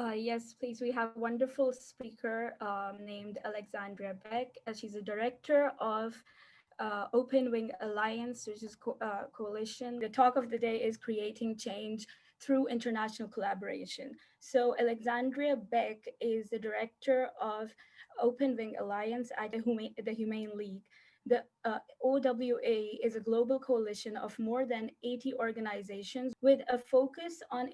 Yes, please. We have a wonderful speaker named Alexandria Beck. She's a director of Open Wing Alliance, which is coalition. The talk of the day is creating change through international collaboration. So Alexandria Beck is the director of Open Wing Alliance at the Humane League. The OWA is a global coalition of more than 80 organizations with a focus on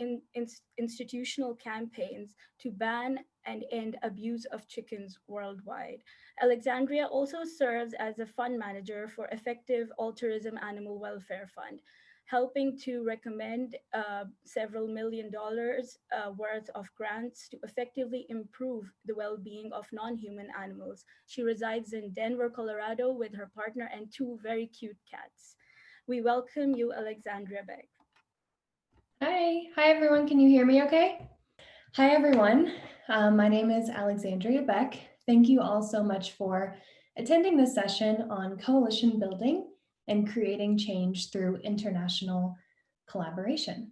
institutional campaigns to ban and end abuse of chickens worldwide. Alexandria also serves as a fund manager for Effective Altruism Animal Welfare Fund, helping to recommend several $1 million worth of grants to effectively improve the well-being of non-human animals. She resides in Denver, Colorado with her partner and two very cute cats. We welcome you, Alexandria Beck. Hi everyone, can you hear me okay? Hi everyone, my name is Alexandria Beck. Thank you all so much for attending this session on coalition building and creating change through international collaboration.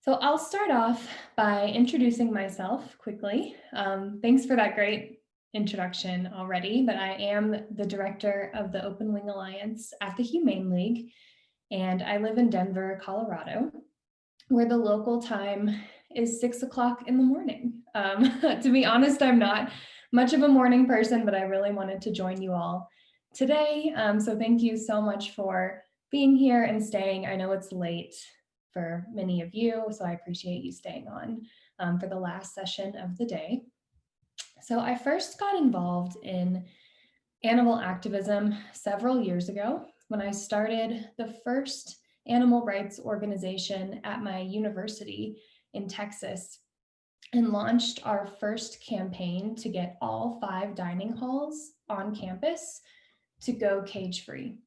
So I'll start off by introducing myself quickly. Thanks for that great introduction already, but I am the director of the Open Wing Alliance at the Humane League, and I live in Denver, Colorado, where the local time is 6 o'clock in the morning. To be honest, I'm not much of a morning person, but I really wanted to join you all today. So thank you so much for being here and staying. I know it's late for many of you, so I appreciate you staying on for the last session of the day. So I first got involved in animal activism several years ago when I started the first animal rights organization at my university in Texas and launched our first campaign to get all 5 dining halls on campus to go cage-free.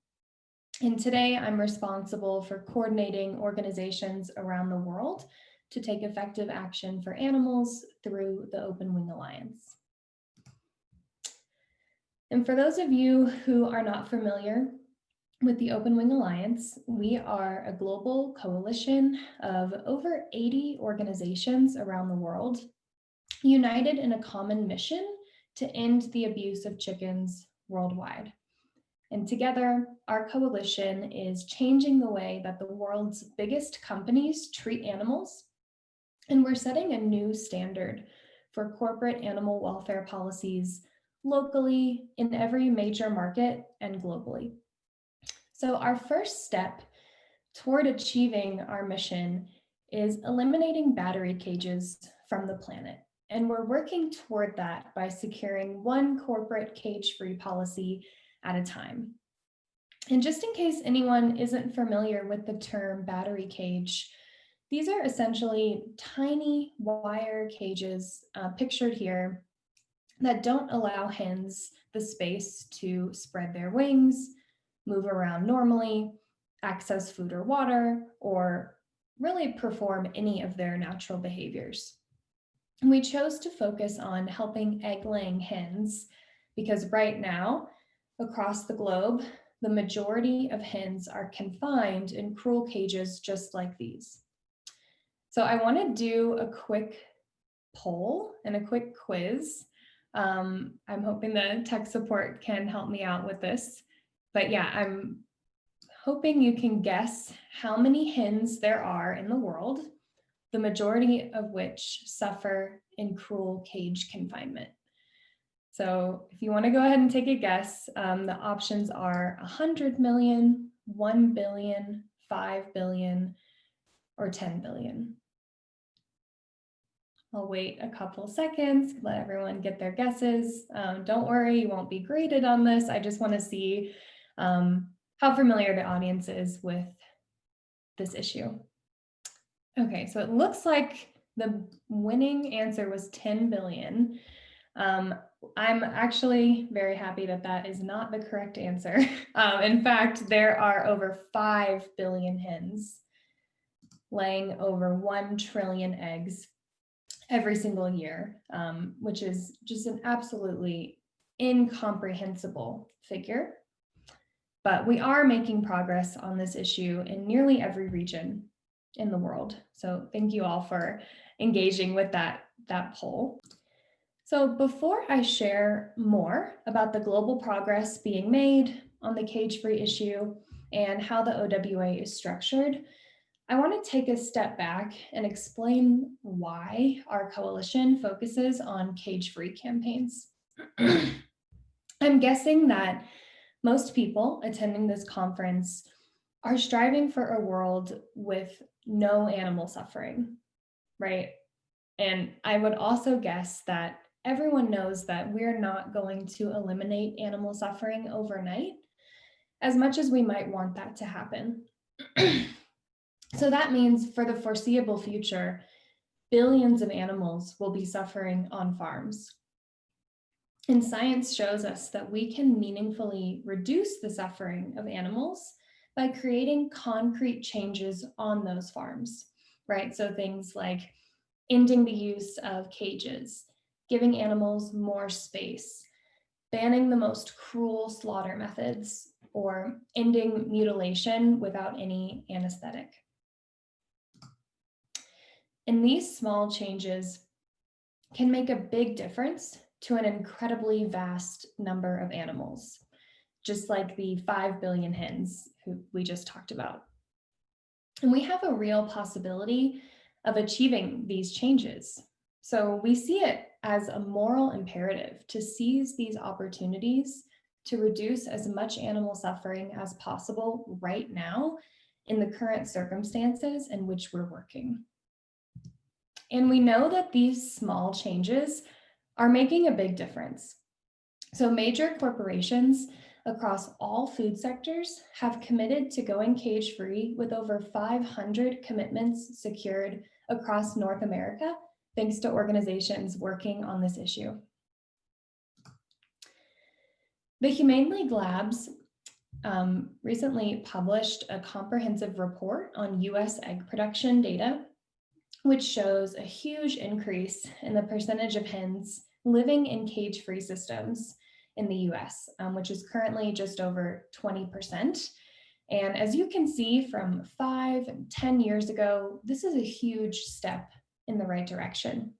And today I'm responsible for coordinating organizations around the world to take effective action for animals through the Open Wing Alliance. And for those of you who are not familiar with the Open Wing Alliance, we are a global coalition of over 80 organizations around the world, united in a common mission to end the abuse of chickens worldwide. And together, our coalition is changing the way that the world's biggest companies treat animals, and we're setting a new standard for corporate animal welfare policies locally in every major market and globally. So our first step toward achieving our mission is eliminating battery cages from the planet. And we're working toward that by securing one corporate cage-free policy at a time. And just in case anyone isn't familiar with the term battery cage, these are essentially tiny wire cages pictured here that don't allow hens the space to spread their wings, move around normally, access food or water, or really perform any of their natural behaviors. And we chose to focus on helping egg-laying hens because right now, across the globe, the majority of hens are confined in cruel cages just like these. So I want to do a quick poll and a quick quiz. I'm hoping the tech support can help me out with this. But yeah, I'm hoping you can guess how many hens there are in the world, the majority of which suffer in cruel cage confinement. So if you want to go ahead and take a guess, the options are 100 million, 1 billion, 5 billion, or 10 billion. I'll wait a couple seconds, let everyone get their guesses. Don't worry, you won't be graded on this. I just want to see how familiar the audience is with this issue. Okay, so it looks like the winning answer was 10 billion. I'm actually very happy that that is not the correct answer. In fact, there are over 5 billion hens laying over 1 trillion eggs every single year, which is just an absolutely incomprehensible figure. But we are making progress on this issue in nearly every region. in the world. So thank you all for engaging with that poll. So before I share more about the global progress being made on the CageFree issue and how the OWA is structured, I want to take a step back and explain why our coalition focuses on cage-free campaigns. I'm guessing that most people attending this conference are striving for a world with no animal suffering, right? And I would also guess that everyone knows that we're not going to eliminate animal suffering overnight, as much as we might want that to happen. So that means for the foreseeable future, billions of animals will be suffering on farms. And science shows us that we can meaningfully reduce the suffering of animals by creating concrete changes on those farms, right? So things like ending the use of cages, giving animals more space, banning the most cruel slaughter methods, or ending mutilation without any anesthetic. And these small changes can make a big difference to an incredibly vast number of animals, just like the 5 billion hens who we just talked about. And we have a real possibility of achieving these changes. So we see it as a moral imperative to seize these opportunities to reduce as much animal suffering as possible right now in the current circumstances in which we're working. And we know that these small changes are making a big difference. So major corporations across all food sectors have committed to going cage-free with over 500 commitments secured across North America, thanks to organizations working on this issue. The Humane League Labs recently published a comprehensive report on US egg production data, which shows a huge increase in the percentage of hens living in cage-free systems in the US, which is currently just over 20%. And as you can see from 5 and 10 years ago, this is a huge step in the right direction.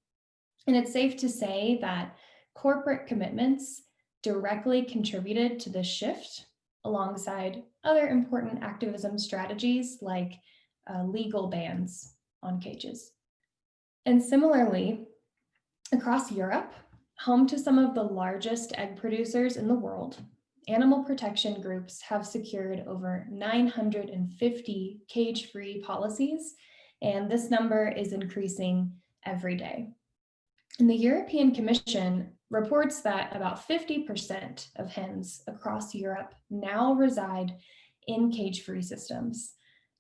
And it's safe to say that corporate commitments directly contributed to this shift alongside other important activism strategies like legal bans on cages. And similarly, across Europe, home to some of the largest egg producers in the world, animal protection groups have secured over 950 cage-free policies, and this number is increasing every day. And the European Commission reports that about 50% of hens across Europe now reside in cage-free systems.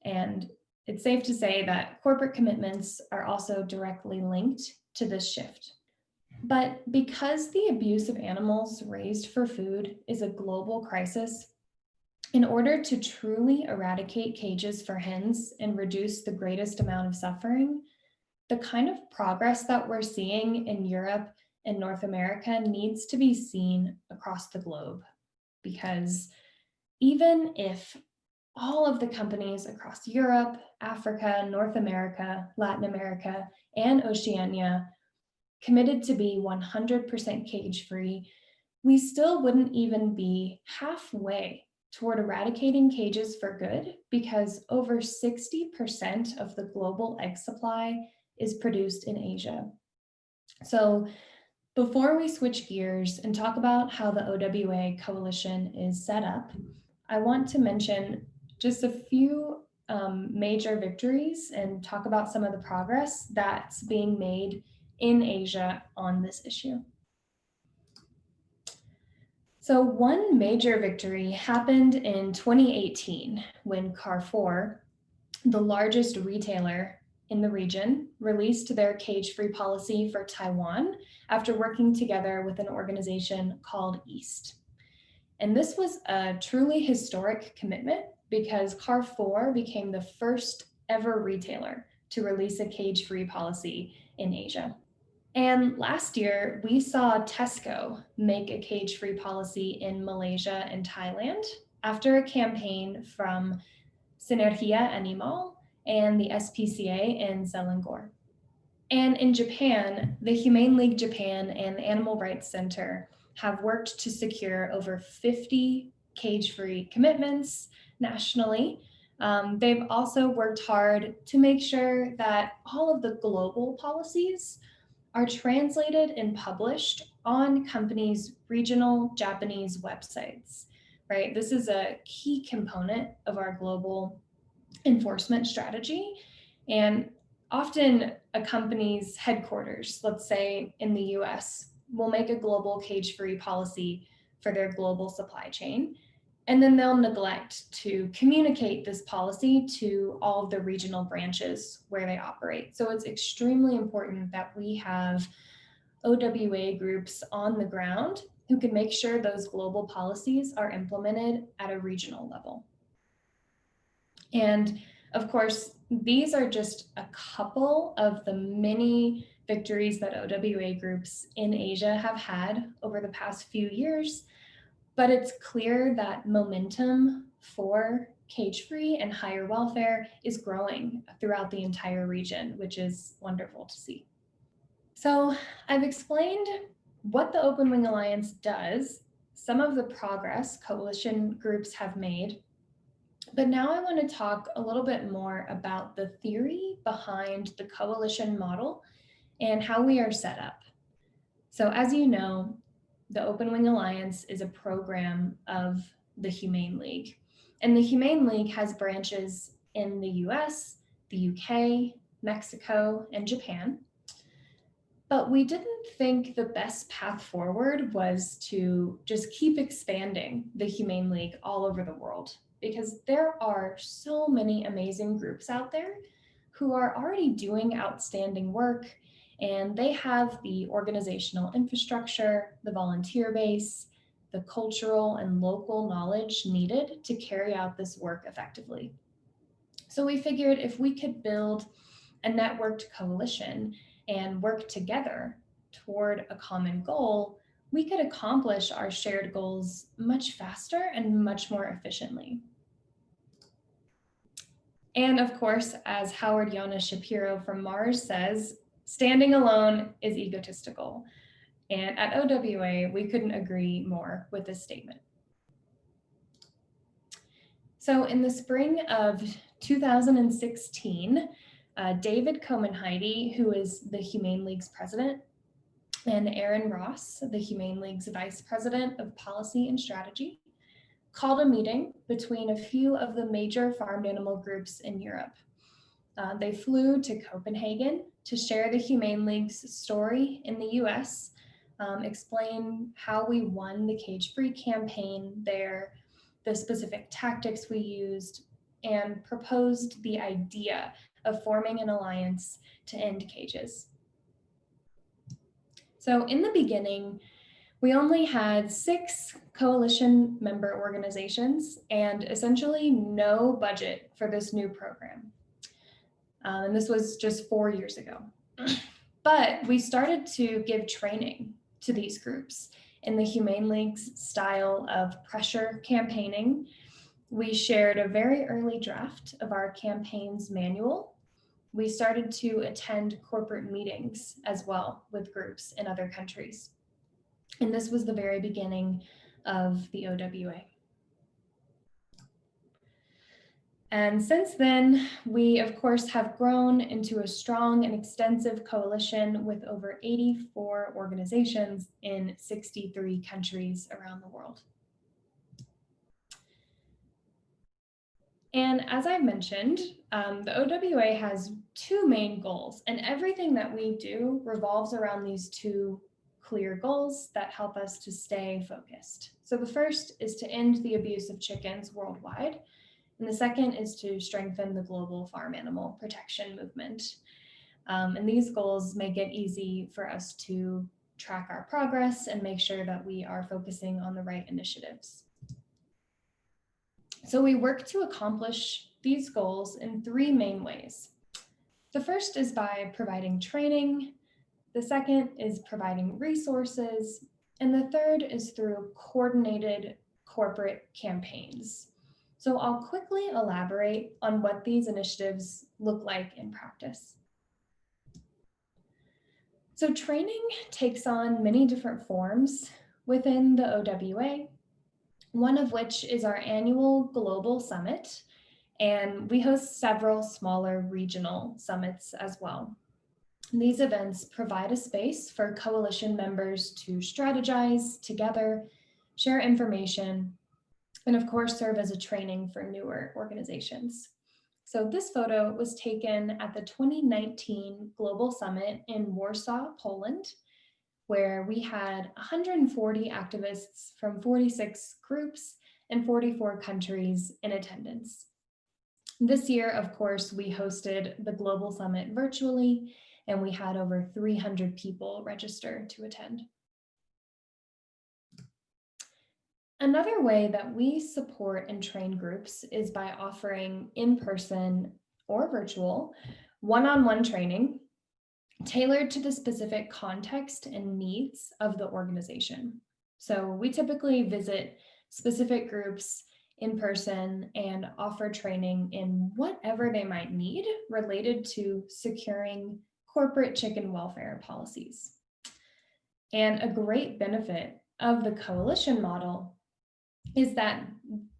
And it's safe to say that corporate commitments are also directly linked to this shift. But because the abuse of animals raised for food is a global crisis, in order to truly eradicate cages for hens and reduce the greatest amount of suffering, the kind of progress that we're seeing in Europe and North America needs to be seen across the globe. Because even if all of the companies across Europe, Africa, North America, Latin America, and Oceania committed to be 100% cage-free, we still wouldn't even be halfway toward eradicating cages for good, because over 60% of the global egg supply is produced in Asia. So before we switch gears and talk about how the OWA coalition is set up, I want to mention just a few major victories and talk about some of the progress that's being made in Asia on this issue. So one major victory happened in 2018 when Carrefour, the largest retailer in the region, released their cage-free policy for Taiwan after working together with an organization called East. And this was a truly historic commitment because Carrefour became the first ever retailer to release a cage-free policy in Asia. And last year, we saw Tesco make a cage-free policy in Malaysia and Thailand after a campaign from Sinergia Animal and the SPCA in Selangor. And in Japan, the Humane League Japan and the Animal Rights Center have worked to secure over 50 cage-free commitments nationally. They've also worked hard to make sure that all of the global policies are translated and published on companies' regional Japanese websites, right? This is a key component of our global enforcement strategy. And often a company's headquarters, let's say in the US, will make a global cage-free policy for their global supply chain. And then they'll neglect to communicate this policy to all of the regional branches where they operate. So it's extremely important that we have OWA groups on the ground who can make sure those global policies are implemented at a regional level. And of course, these are just a couple of the many victories that OWA groups in Asia have had over the past few years. But it's clear that momentum for cage-free and higher welfare is growing throughout the entire region, which is wonderful to see. So I've explained what the Open Wing Alliance does, some of the progress coalition groups have made, but now I want to talk a little bit more about the theory behind the coalition model and how we are set up. So as you know, the Open Wing Alliance is a program of the Humane League. And the Humane League has branches in the US, the UK, Mexico, and Japan. But we didn't think the best path forward was to just keep expanding the Humane League all over the world, because there are so many amazing groups out there who are already doing outstanding work, and they have the organizational infrastructure, the volunteer base, the cultural and local knowledge needed to carry out this work effectively. So we figured if we could build a networked coalition and work together toward a common goal, we could accomplish our shared goals much faster and much more efficiently. And of course, as Howard Jonas Shapiro from Mars says, standing alone is egotistical. And at OWA, we couldn't agree more with this statement. So in the spring of 2016, David Komen-Heide, who is the Humane League's president, and Aaron Ross, the Humane League's vice president of policy and strategy, called a meeting between a few of the major farmed animal groups in Europe. They flew to Copenhagen to share the Humane League's story in the US, explain how we won the cage-free campaign there, the specific tactics we used, and proposed the idea of forming an alliance to end cages. So in the beginning, we only had 6 coalition member organizations and essentially no budget for this new program. And this was just 4 years ago. But we started to give training to these groups in the Humane League's style of pressure campaigning. We shared a very early draft of our campaign's manual. We started to attend corporate meetings as well with groups in other countries. And this was the very beginning of the OWA. And since then, we of course have grown into a strong and extensive coalition with over 84 organizations in 63 countries around the world. And as I mentioned, the OWA has 2 main goals, and everything that we do revolves around these 2 clear goals that help us to stay focused. So the first is to end the abuse of chickens worldwide, and the second is to strengthen the global farm animal protection movement. And these goals make it easy for us to track our progress and make sure that we are focusing on the right initiatives. So we work to accomplish these goals in 3 main ways. The first is by providing training, the second is providing resources, and the third is through coordinated corporate campaigns. So I'll quickly elaborate on what these initiatives look like in practice. So training takes on many different forms within the OWA, one of which is our annual global summit, and we host several smaller regional summits as well. These events provide a space for coalition members to strategize together, share information, and of course serve as a training for newer organizations. So this photo was taken at the 2019 Global Summit in Warsaw, Poland, where we had 140 activists from 46 groups and 44 countries in attendance. This year, of course, we hosted the Global Summit virtually, and we had over 300 people register to attend. Another way that we support and train groups is by offering in-person or virtual one-on-one training tailored to the specific context and needs of the organization. So we typically visit specific groups in person and offer training in whatever they might need related to securing corporate chicken welfare policies. And a great benefit of the coalition model is that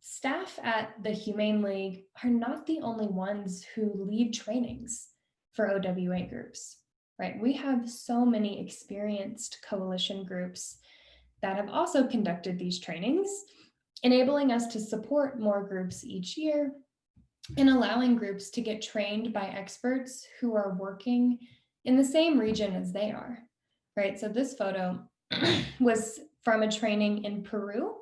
staff at the Humane League are not the only ones who lead trainings for OWA groups, right? We have so many experienced coalition groups that have also conducted these trainings, enabling us to support more groups each year and allowing groups to get trained by experts who are working in the same region as they are, right? So this photo was from a training in Peru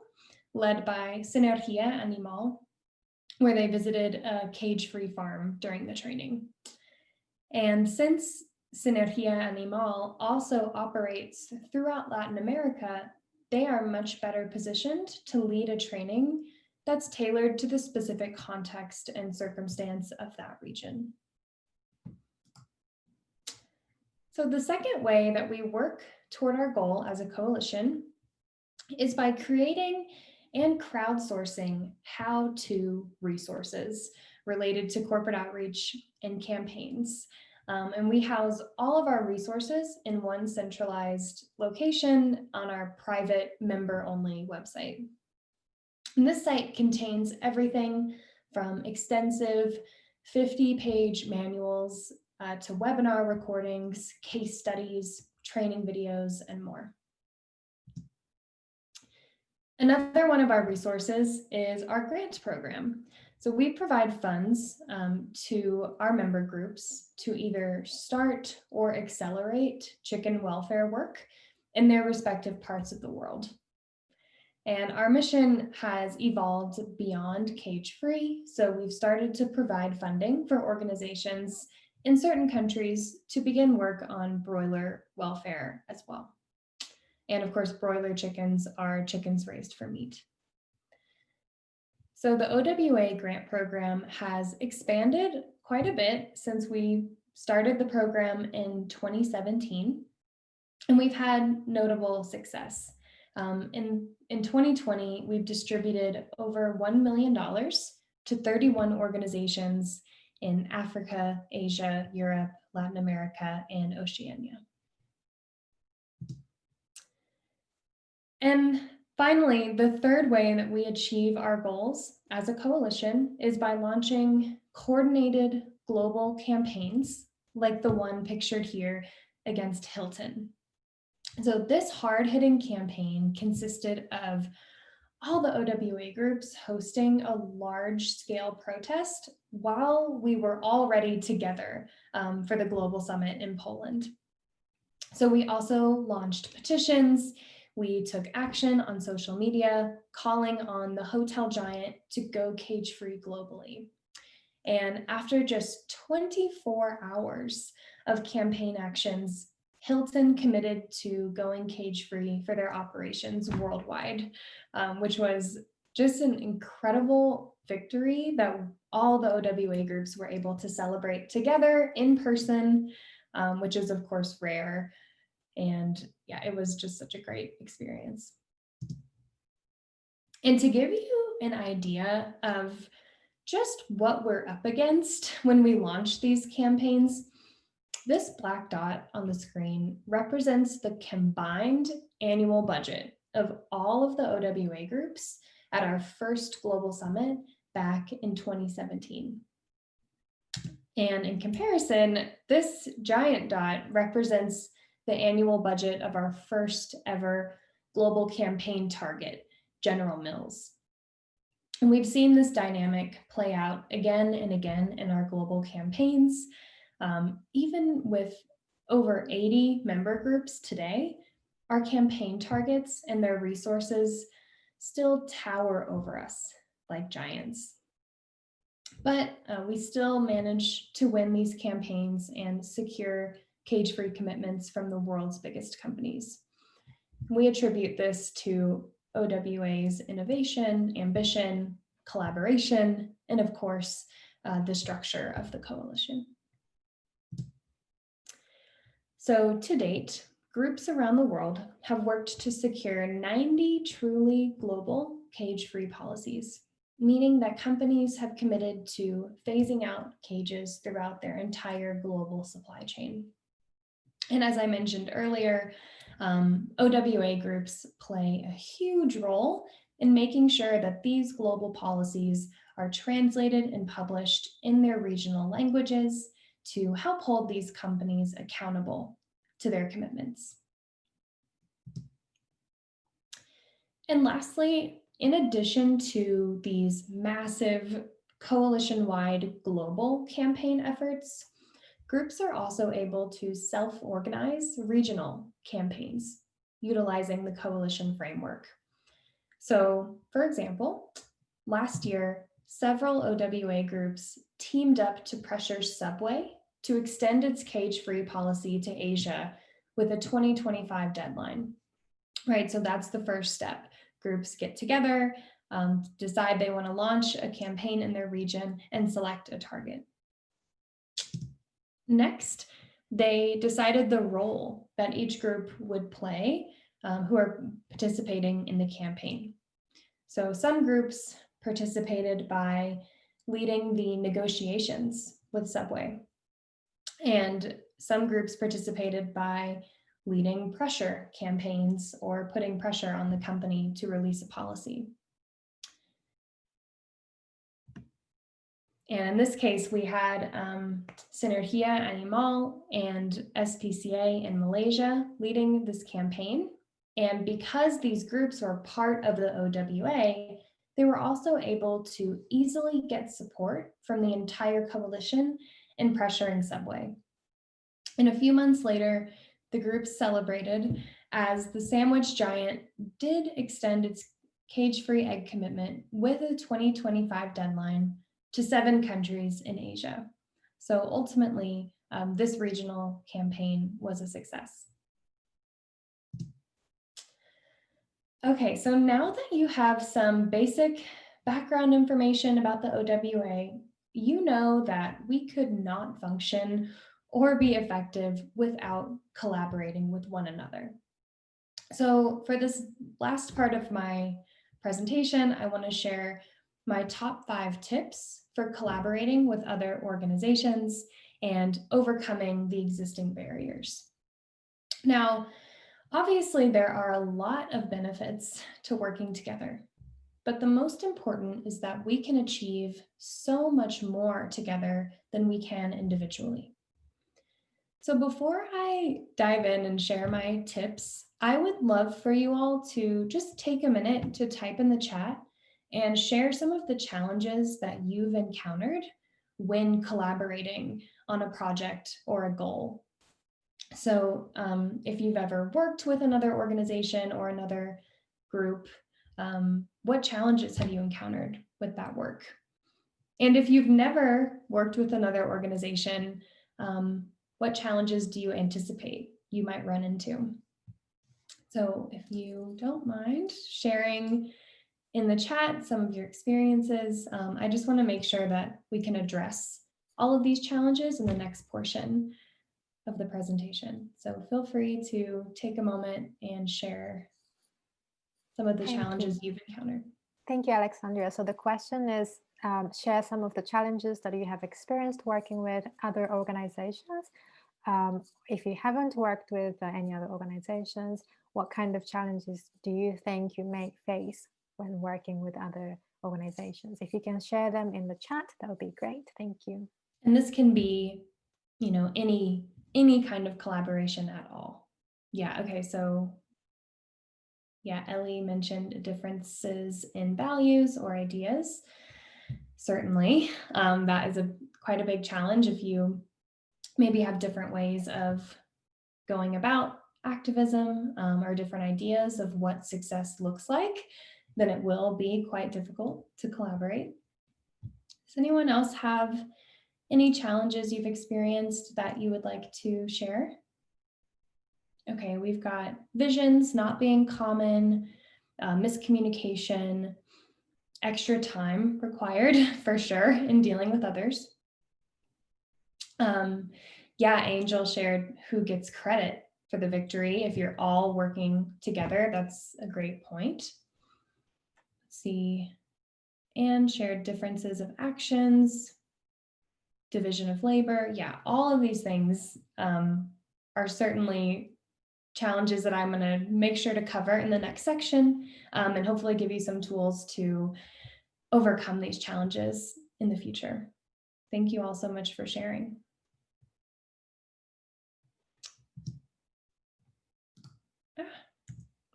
led by Sinergia Animal, where they visited a cage-free farm during the training. And since Sinergia Animal also operates throughout Latin America, they are much better positioned to lead a training that's tailored to the specific context and circumstance of that region. So the second way that we work toward our goal as a coalition is by creating and crowdsourcing how-to resources related to corporate outreach and campaigns. And we house all of our resources in one centralized location on our private member-only website. And this site contains everything from extensive 50-page manuals to webinar recordings, case studies, training videos, and more. Another one of our resources is our grant program. So we provide funds to our member groups to either start or accelerate chicken welfare work in their respective parts of the world. And our mission has evolved beyond CageFree. So we've started to provide funding for organizations in certain countries to begin work on broiler welfare as well. And of course, broiler chickens are chickens raised for meat. So the OWA grant program has expanded quite a bit since we started the program in 2017, and we've had notable success. In 2020, we've distributed over $1 million to 31 organizations in Africa, Asia, Europe, Latin America, and Oceania. And finally, the third way that we achieve our goals as a coalition is by launching coordinated global campaigns like the one pictured here against Hilton. So this hard-hitting campaign consisted of all the OWA groups hosting a large-scale protest while we were already together for the Global Summit in Poland. So we also launched petitions. We took action on social media, calling on the hotel giant to go cage-free globally. And after just 24 hours of campaign actions, Hilton committed to going cage-free for their operations worldwide, which was just an incredible victory that all the OWA groups were able to celebrate together in person, which is of course rare. And yeah, it was just such a great experience. And to give you an idea of just what we're up against when we launch these campaigns, this black dot on the screen represents the combined annual budget of all of the OWA groups at our first global summit back in 2017. And in comparison, this giant dot represents the annual budget of our first ever global campaign target, General Mills. And we've seen this dynamic play out again and again in our global campaigns. Even with over 80 member groups today, our campaign targets and their resources still tower over us like giants. But we still manage to win these campaigns and secure cage-free commitments from the world's biggest companies. We attribute this to OWA's innovation, ambition, collaboration, and of course, the structure of the coalition. So to date, groups around the world have worked to secure 90 truly global cage-free policies, meaning that companies have committed to phasing out cages throughout their entire global supply chain. And as I mentioned earlier, OWA groups play a huge role in making sure that these global policies are translated and published in their regional languages to help hold these companies accountable to their commitments. And lastly, in addition to these massive coalition-wide global campaign efforts, groups are also able to self-organize regional campaigns utilizing the coalition framework. So, for example, last year, several OWA groups teamed up to pressure Subway to extend its cage-free policy to Asia with a 2025 deadline. Right, so that's the first step. Groups get together, decide they want to launch a campaign in their region, and select a target. Next, they decided the role that each group would play who are participating in the campaign. So some groups participated by leading the negotiations with Subway, and some groups participated by leading pressure campaigns or putting pressure on the company to release a policy. And in this case, we had Sinergia Animal and SPCA in Malaysia leading this campaign. And because these groups were part of the OWA, they were also able to easily get support from the entire coalition in pressuring Subway. And a few months later, the groups celebrated as the sandwich giant did extend its cage-free egg commitment with a 2025 deadline to 7 countries in Asia. So ultimately, this regional campaign was a success. Okay, so now that you have some basic background information about the OWA, you know that we could not function or be effective without collaborating with one another. So for this last part of my presentation, I want to share my top 5 tips for collaborating with other organizations and overcoming the existing barriers. Now, obviously, there are a lot of benefits to working together, but the most important is that we can achieve so much more together than we can individually. So before I dive in and share my tips, I would love for you all to just take a minute to type in the chat and share some of the challenges that you've encountered when collaborating on a project or a goal. So if you've ever worked with another organization or another group, what challenges have you encountered with that work? And if you've never worked with another organization, what challenges do you anticipate you might run into? So if you don't mind sharing in the chat some of your experiences, I just want to make sure that we can address all of these challenges in the next portion of the presentation. So feel free to take a moment and share some of the challenges you've encountered. Thank you, Alexandria. So the question is, share some of the challenges that you have experienced working with other organizations. If you haven't worked with any other organizations, what kind of challenges do you think you may face when working with other organizations? If you can share them in the chat, that would be great. Thank you. And this can be, any kind of collaboration at all. Yeah, okay, so yeah, Ellie mentioned differences in values or ideas. Certainly, that is quite a big challenge if you maybe have different ways of going about activism or different ideas of what success looks like, then it will be quite difficult to collaborate. Does anyone else have any challenges you've experienced that you would like to share? Okay, we've got visions not being common, miscommunication, extra time required for sure in dealing with others. Yeah, Angel shared who gets credit for the victory if you're all working together. That's a great point. Let's see, Anne shared differences of actions, division of labor. Yeah, all of these things are certainly challenges that I'm going to make sure to cover in the next section and hopefully give you some tools to overcome these challenges in the future. Thank you all so much for sharing.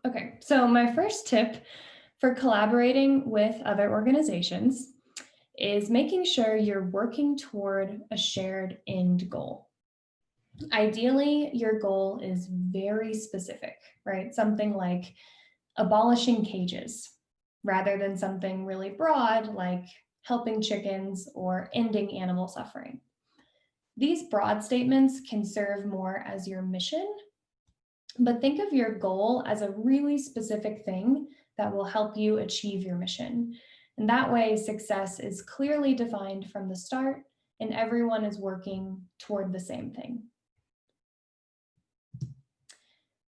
Okay, so my first tip for collaborating with other organizations is making sure you're working toward a shared end goal. Ideally, your goal is very specific, right? Something like abolishing cages rather than something really broad like helping chickens or ending animal suffering. These broad statements can serve more as your mission, but think of your goal as a really specific thing that will help you achieve your mission. And that way, success is clearly defined from the start and everyone is working toward the same thing.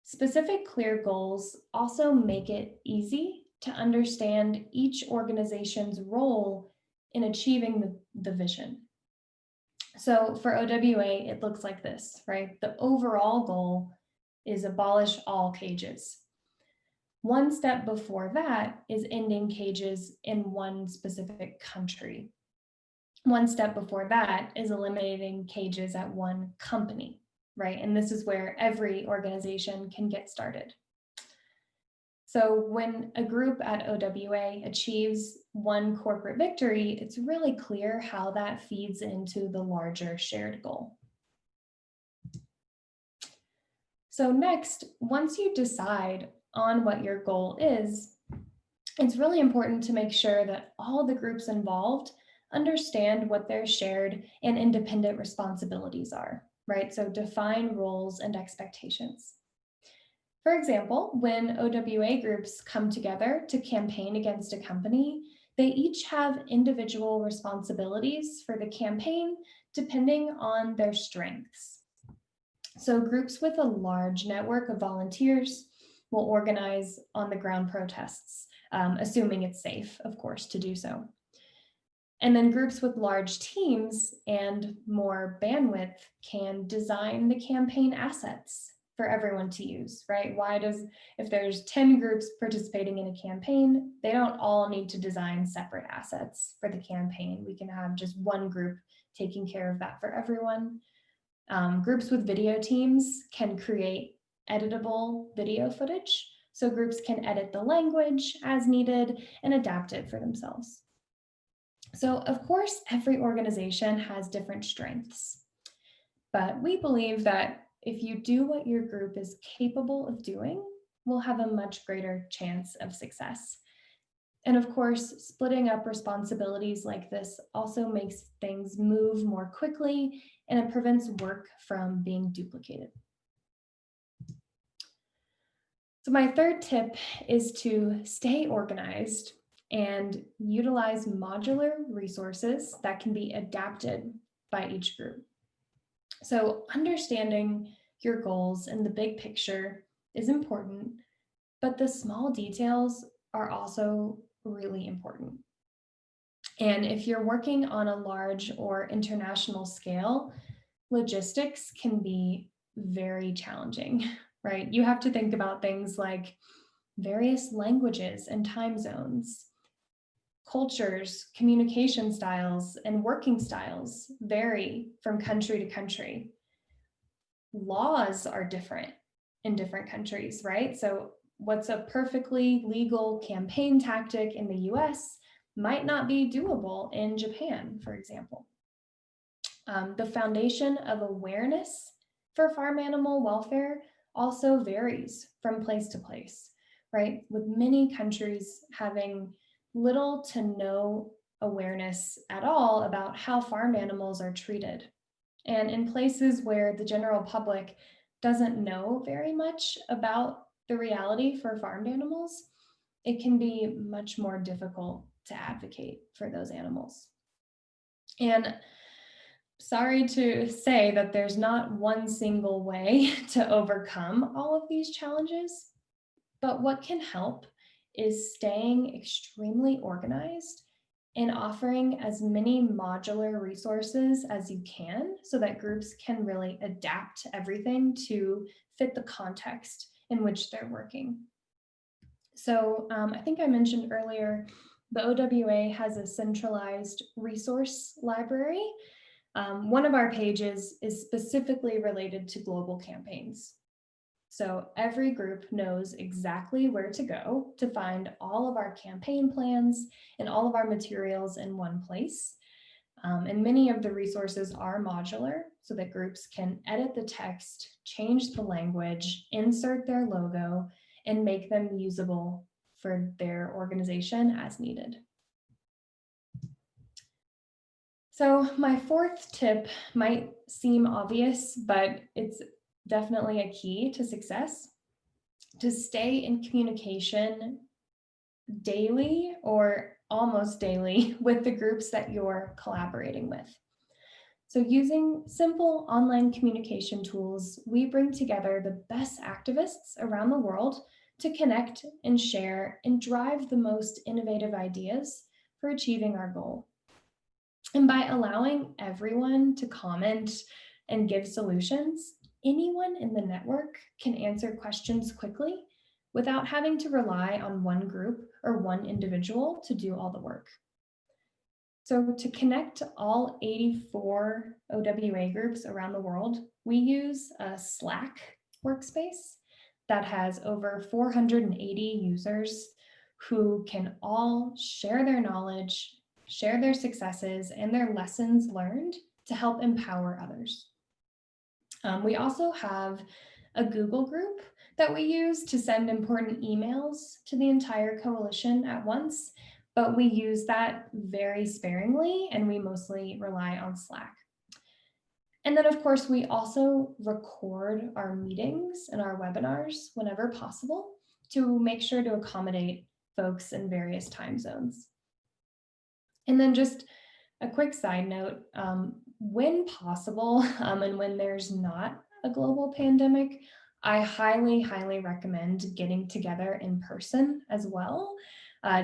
Specific, clear goals also make it easy to understand each organization's role in achieving the vision. So for OWA, it looks like this, right? The overall goal is abolish all cages. One step before that is ending cages in one specific country. One step before that is eliminating cages at one company, right? And this is where every organization can get started. So when a group at OWA achieves one corporate victory, it's really clear how that feeds into the larger shared goal. So next, once you decide on what your goal is, it's really important to make sure that all the groups involved understand what their shared and independent responsibilities are, right? So define roles and expectations. For example, when OWA groups come together to campaign against a company, they each have individual responsibilities for the campaign depending on their strengths. So groups with a large network of volunteers will organize on-the-ground protests, assuming it's safe, of course, to do so. And then groups with large teams and more bandwidth can design the campaign assets for everyone to use, right? If there's 10 groups participating in a campaign, they don't all need to design separate assets for the campaign. We can have just one group taking care of that for everyone. Groups with video teams can create editable video footage, so groups can edit the language as needed and adapt it for themselves. So of course, every organization has different strengths, but we believe that if you do what your group is capable of doing, we'll have a much greater chance of success. And of course, splitting up responsibilities like this also makes things move more quickly and it prevents work from being duplicated. So my third tip is to stay organized and utilize modular resources that can be adapted by each group. So understanding your goals and the big picture is important, but the small details are also really important. And if you're working on a large or international scale, logistics can be very challenging, right? You have to think about things like various languages and time zones. Cultures, communication styles, and working styles vary from country to country. Laws are different in different countries, right? So what's a perfectly legal campaign tactic in the US might not be doable in Japan, for example. The foundation of awareness for farm animal welfare also varies from place to place, right? With many countries having little to no awareness at all about how farm animals are treated. And in places where the general public doesn't know very much about the reality for farmed animals, it can be much more difficult to advocate for those animals. And sorry to say that there's not one single way to overcome all of these challenges, but what can help is staying extremely organized and offering as many modular resources as you can so that groups can really adapt everything to fit the context in which they're working. So I think I mentioned earlier, the OWA has a centralized resource library. One of our pages is specifically related to global campaigns. So every group knows exactly where to go to find all of our campaign plans and all of our materials in one place. And many of the resources are modular so that groups can edit the text, change the language, insert their logo, and make them usable for their organization as needed. So my fourth tip might seem obvious, but it's definitely a key to success: to stay in communication daily or almost daily with the groups that you're collaborating with. So using simple online communication tools, we bring together the best activists around the world to connect and share and drive the most innovative ideas for achieving our goal. And by allowing everyone to comment and give solutions, anyone in the network can answer questions quickly without having to rely on one group or one individual to do all the work. So to connect all 84 OWA groups around the world, we use a Slack workspace that has over 480 users who can all share their knowledge, share their successes and their lessons learned to help empower others. We also have a Google group that we use to send important emails to the entire coalition at once, but we use that very sparingly and we mostly rely on Slack. And then of course, we also record our meetings and our webinars whenever possible to make sure to accommodate folks in various time zones. And then just a quick side note, when possible and when there's not a global pandemic, I highly, highly recommend getting together in person as well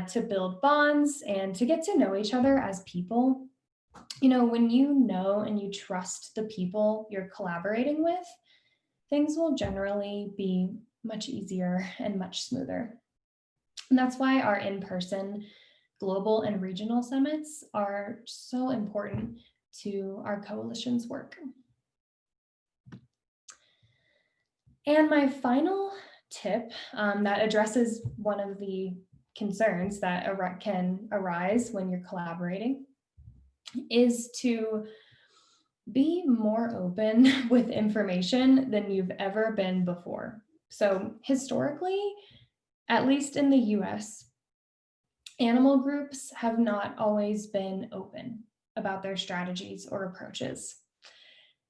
to build bonds and to get to know each other as people. You know, when you know and you trust the people you're collaborating with, things will generally be much easier and much smoother. And that's why our in-person global and regional summits are so important to our coalition's work. And my final tip that addresses one of the concerns that can arise when you're collaborating is to be more open with information than you've ever been before. So historically, at least in the US, animal groups have not always been open about their strategies or approaches.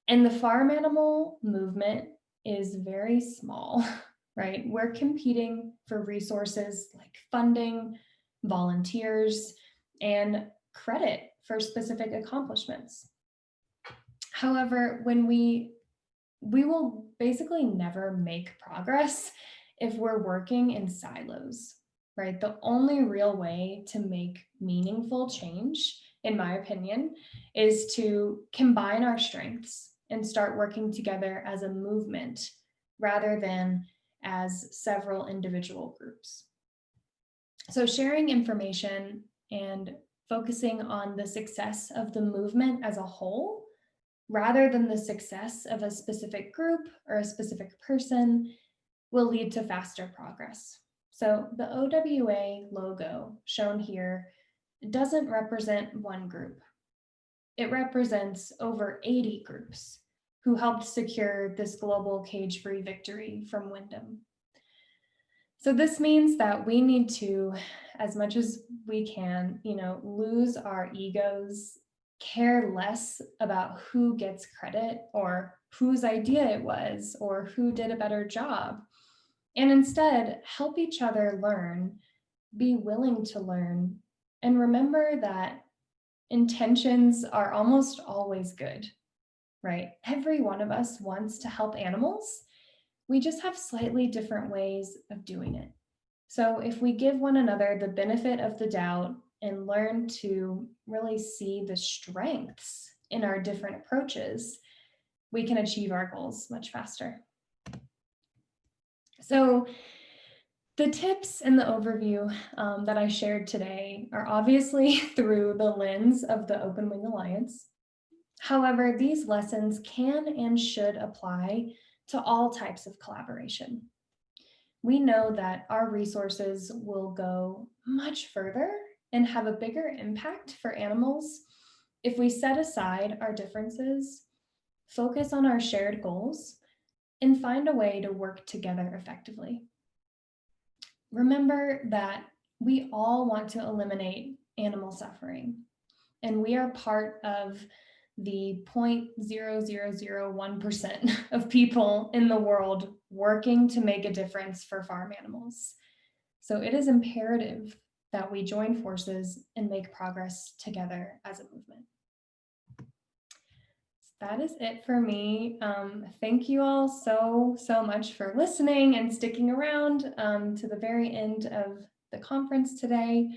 And the farm animal movement is very small, right? We're competing for resources like funding, volunteers, and credit for specific accomplishments. However, when we will basically never make progress if we're working in silos. right? The only real way to make meaningful change, in my opinion, is to combine our strengths and start working together as a movement rather than as several individual groups. So sharing information and focusing on the success of the movement as a whole, rather than the success of a specific group or a specific person, will lead to faster progress. So the OWA logo shown here doesn't represent one group. It represents over 80 groups who helped secure this global cage-free victory from Wyndham. So this means that we need to, as much as we can, lose our egos, care less about who gets credit or whose idea it was or who did a better job, and instead help each other learn, be willing to learn, and remember that intentions are almost always good, right? Every one of us wants to help animals. We just have slightly different ways of doing it. So if we give one another the benefit of the doubt and learn to really see the strengths in our different approaches, we can achieve our goals much faster. So the tips and the overview that I shared today are obviously through the lens of the Open Wing Alliance. However, these lessons can and should apply to all types of collaboration. We know that our resources will go much further and have a bigger impact for animals if we set aside our differences, focus on our shared goals, and find a way to work together effectively. Remember that we all want to eliminate animal suffering, and we are part of the 0.0001% of people in the world working to make a difference for farm animals. So it is imperative that we join forces and make progress together as a movement. That is it for me. Thank you all so much for listening and sticking around to the very end of the conference today.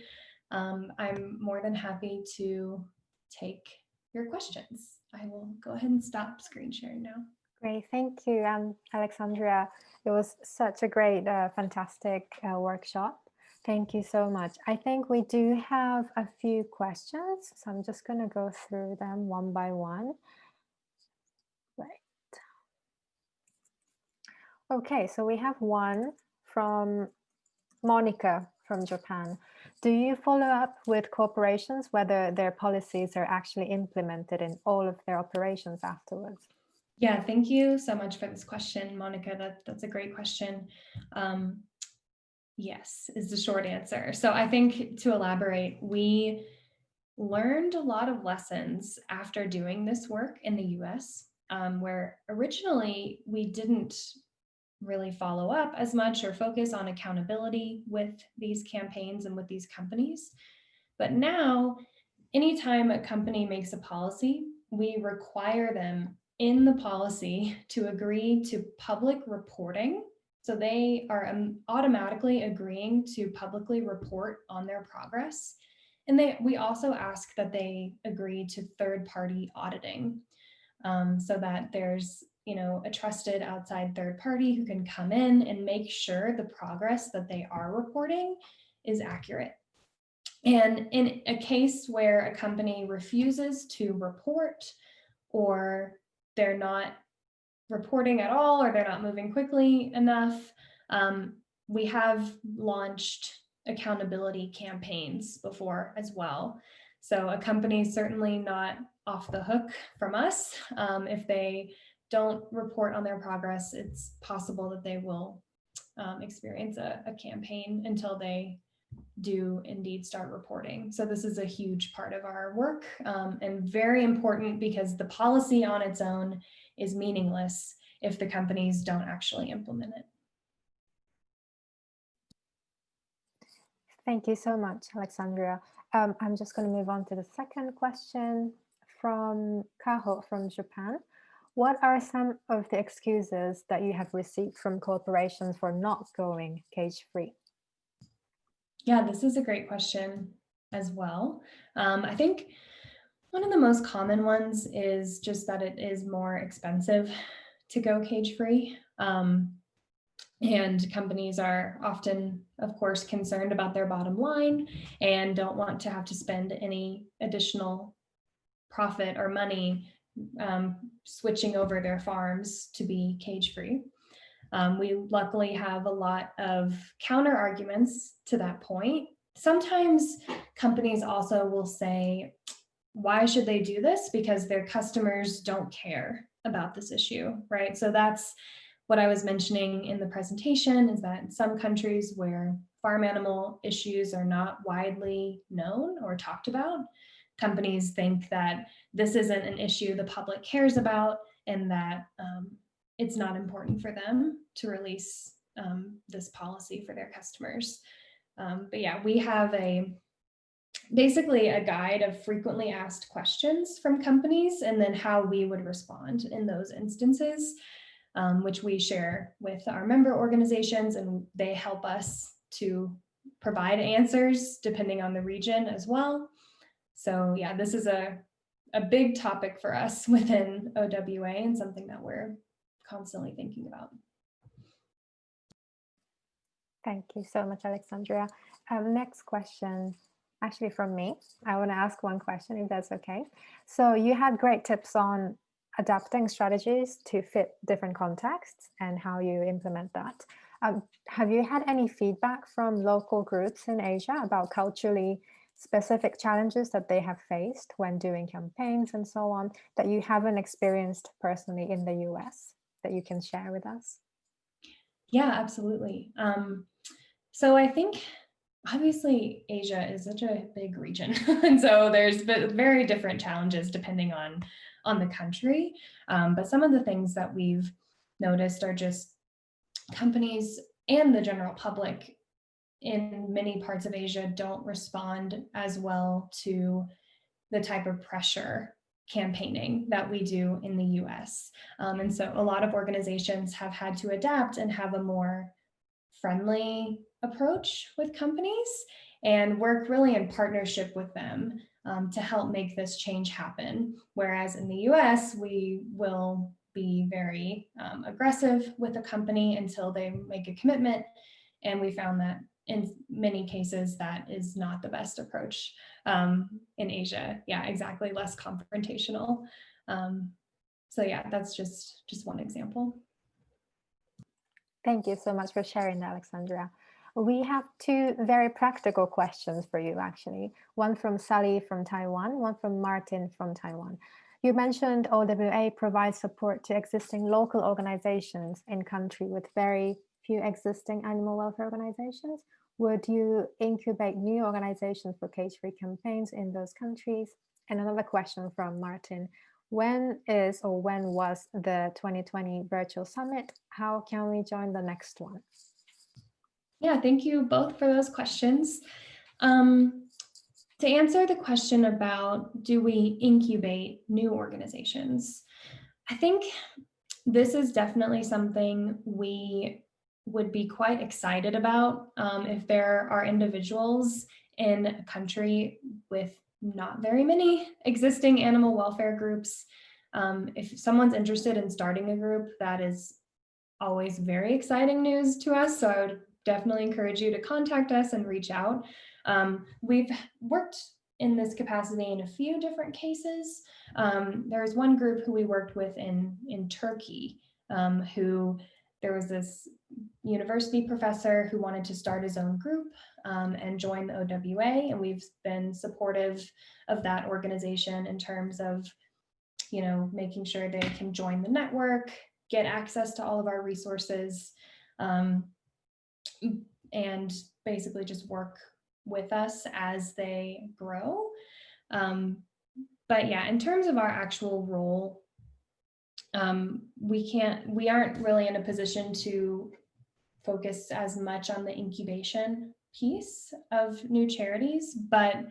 I'm more than happy to take your questions. I will go ahead and stop screen sharing now. Great, thank you, Alexandria. It was such a great, fantastic workshop. Thank you so much. I think we do have a few questions, so I'm just going to go through them one by one. Right. Okay, so we have one from Monica from Japan. Do you follow up with corporations whether their policies are actually implemented in all of their operations afterwards? Yeah, thank you so much for this question, Monica. That's a great question. Yes, is the short answer. So I think to elaborate, we learned a lot of lessons after doing this work in the US, where originally we didn't really follow up as much or focus on accountability with these campaigns and with these companies. But now, anytime a company makes a policy, we require them in the policy to agree to public reporting. So they are automatically agreeing to publicly report on their progress. And we also ask that they agree to third-party auditing so that there's a trusted outside third party who can come in and make sure the progress that they are reporting is accurate. And in a case where a company refuses to report, or they're not reporting at all, or they're not moving quickly enough, we have launched accountability campaigns before as well. So a company is certainly not off the hook from us. If they don't report on their progress, it's possible that they will experience a campaign until they do indeed start reporting. So this is a huge part of our work and very important, because the policy on its own is meaningless if the companies don't actually implement it. Thank you so much, Alexandria. I'm just going to move on to the second question from Kaho from Japan. What are some of the excuses that you have received from corporations for not going cage-free? Yeah, this is a great question as well. I think one of the most common ones is just that it is more expensive to go cage-free. And companies are often, of course, concerned about their bottom line and don't want to have to spend any additional profit or money switching over their farms to be cage-free. We luckily have a lot of counter arguments to that point. Sometimes companies also will say, why should they do this? Because their customers don't care about this issue, right? So that's what I was mentioning in the presentation, is that in some countries where farm animal issues are not widely known or talked about, companies think that this isn't an issue the public cares about, and that it's not important for them to release this policy for their customers. But yeah, we have basically a guide of frequently asked questions from companies, and then how we would respond in those instances, which we share with our member organizations, and they help us to provide answers depending on the region as well. So yeah, this is a big topic for us within OWA, and something that we're constantly thinking about. Thank you so much, Alexandria. Next question, actually from me. I want to ask one question, if that's okay. So you had great tips on adapting strategies to fit different contexts and how you implement that. Have you had any feedback from local groups in Asia about culturally specific challenges that they have faced when doing campaigns and so on, that you haven't experienced personally in the US, that you can share with us? Yeah, absolutely. So I think obviously Asia is such a big region, and so there's very different challenges depending on the country. But some of the things that we've noticed are just companies and the general public in many parts of Asia don't respond as well to the type of pressure campaigning that we do in the US. And so a lot of organizations have had to adapt and have a more friendly approach with companies, and work really in partnership with them to help make this change happen. Whereas in the US, we will be very aggressive with a company until they make a commitment. And we found that in many cases, that is not the best approach in Asia. Yeah, exactly, less confrontational. So yeah, that's just one example. Thank you so much for sharing that, Alexandria. We have two very practical questions for you, actually. One from Sally from Taiwan, one from Martin from Taiwan. You mentioned OWA provides support to existing local organizations in country with very few existing animal welfare organizations. Would you incubate new organizations for cage-free campaigns in those countries? And another question from Martin. When was the 2020 virtual summit? How can we join the next one? Yeah, thank you both for those questions. To answer the question about do we incubate new organizations, I think this is definitely something we would be quite excited about if there are individuals in a country with not very many existing animal welfare groups. If someone's interested in starting a group, that is always very exciting news to us. So I would definitely encourage you to contact us and reach out. We've worked in this capacity in a few different cases. There was one group who we worked with in Turkey, who there was this university professor who wanted to start his own group and join the OWA, and we've been supportive of that organization in terms of, you know, making sure they can join the network, get access to all of our resources, and basically just work with us as they grow. But yeah, in terms of our actual role, we aren't really in a position to focus as much on the incubation piece of new charities, but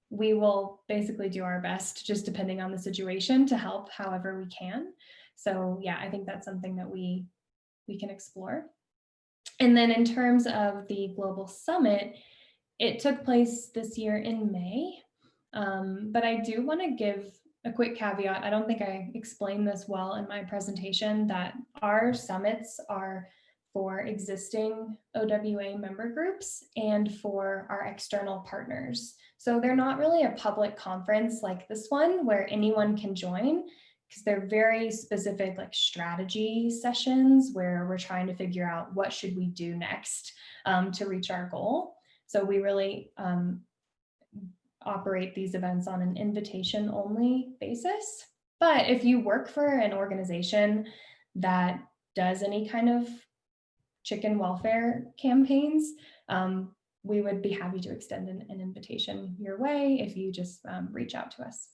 we will basically do our best, just depending on the situation, to help however we can. So yeah, I think that's something that we can explore. And then in terms of the global summit, It took place this year in May, but I do want to give a quick caveat. I don't think I explained this well in my presentation, that our summits are for existing OWA member groups and for our external partners. So they're not really a public conference like this one where anyone can join, because they're very specific like strategy sessions where we're trying to figure out what should we do next to reach our goal. So we really operate these events on an invitation only basis. But if you work for an organization that does any kind of chicken welfare campaigns, we would be happy to extend an invitation your way if you just reach out to us.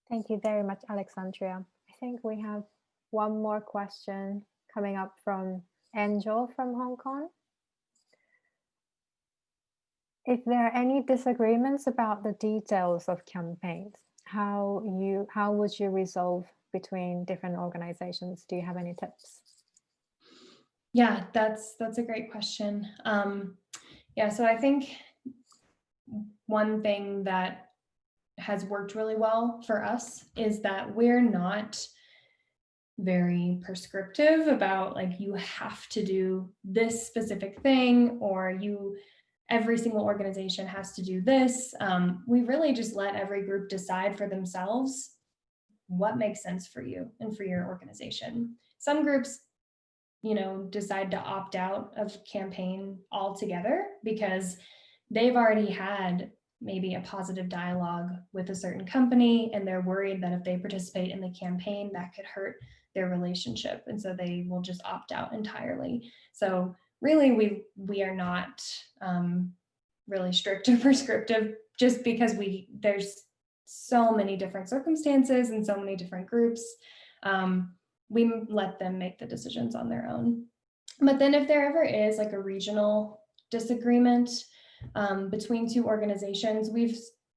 Thank you very much, Alexandria. I think we have one more question coming up from Angel from Hong Kong. If there are any disagreements about the details of campaigns, how would you resolve between different organizations? Do you have any tips? Yeah, that's a great question. Yeah, so I think one thing that has worked really well for us is that we're not very prescriptive about like, you have to do this specific thing, or every single organization has to do this. We really just let every group decide for themselves what makes sense for you and for your organization. Some groups, decide to opt out of campaign altogether because they've already had maybe a positive dialogue with a certain company, and they're worried that if they participate in the campaign, that could hurt their relationship. And so they will just opt out entirely. So really, we are not really strict or prescriptive, just because there's so many different circumstances and so many different groups. We let them make the decisions on their own. But then if there ever is like a regional disagreement between two organizations, we've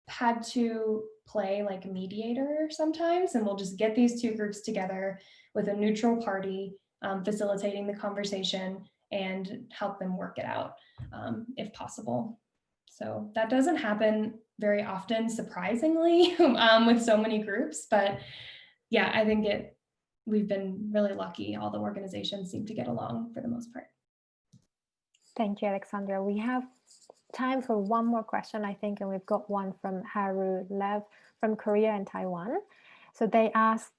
had to play like a mediator sometimes, and we'll just get these two groups together with a neutral party facilitating the conversation and help them work it out if possible. So that doesn't happen very often, surprisingly, with so many groups. But yeah, I think we've been really lucky. All the organizations seem to get along for the most part. Thank you, Alexandra. We have time for one more question, I think, and we've got one from Haru Lev from Korea and Taiwan. So they ask,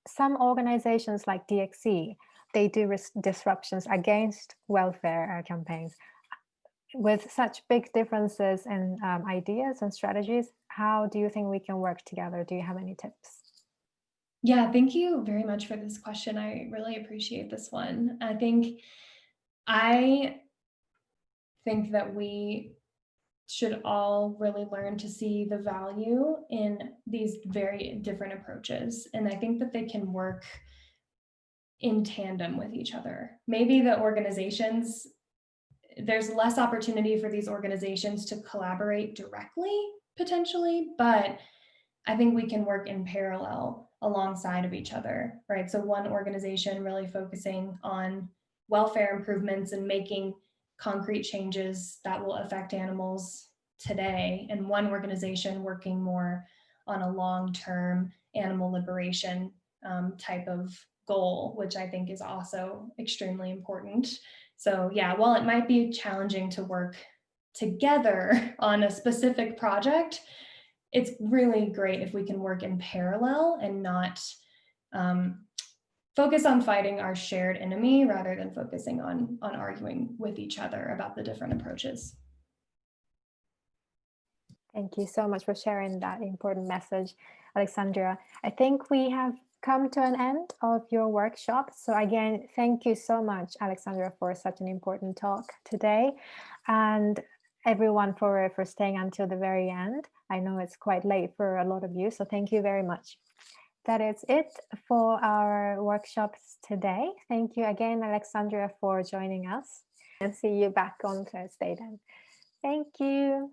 some organizations like DXC, they do disruptions against welfare campaigns. With such big differences in ideas and strategies, how do you think we can work together? Do you have any tips? Yeah, thank you very much for this question. I really appreciate this one. I think that we should all really learn to see the value in these very different approaches. And I think that they can work in tandem with each other. Maybe there's less opportunity for these organizations to collaborate directly, potentially, but I think we can work in parallel alongside of each other, right? So one organization really focusing on welfare improvements and making concrete changes that will affect animals today, and one organization working more on a long-term animal liberation type of goal, which I think is also extremely important. So yeah, while it might be challenging to work together on a specific project, it's really great if we can work in parallel and not focus on fighting our shared enemy rather than focusing on arguing with each other about the different approaches. Thank you so much for sharing that important message, Alexandria. I think we have come to an end of your workshop. So again, thank you so much, Alexandria, for such an important talk today, and everyone for staying until the very end. I know it's quite late for a lot of you, so thank you very much. That is it for our workshops today. Thank you again, Alexandria, for joining us, and see you back on Thursday then. Thank you.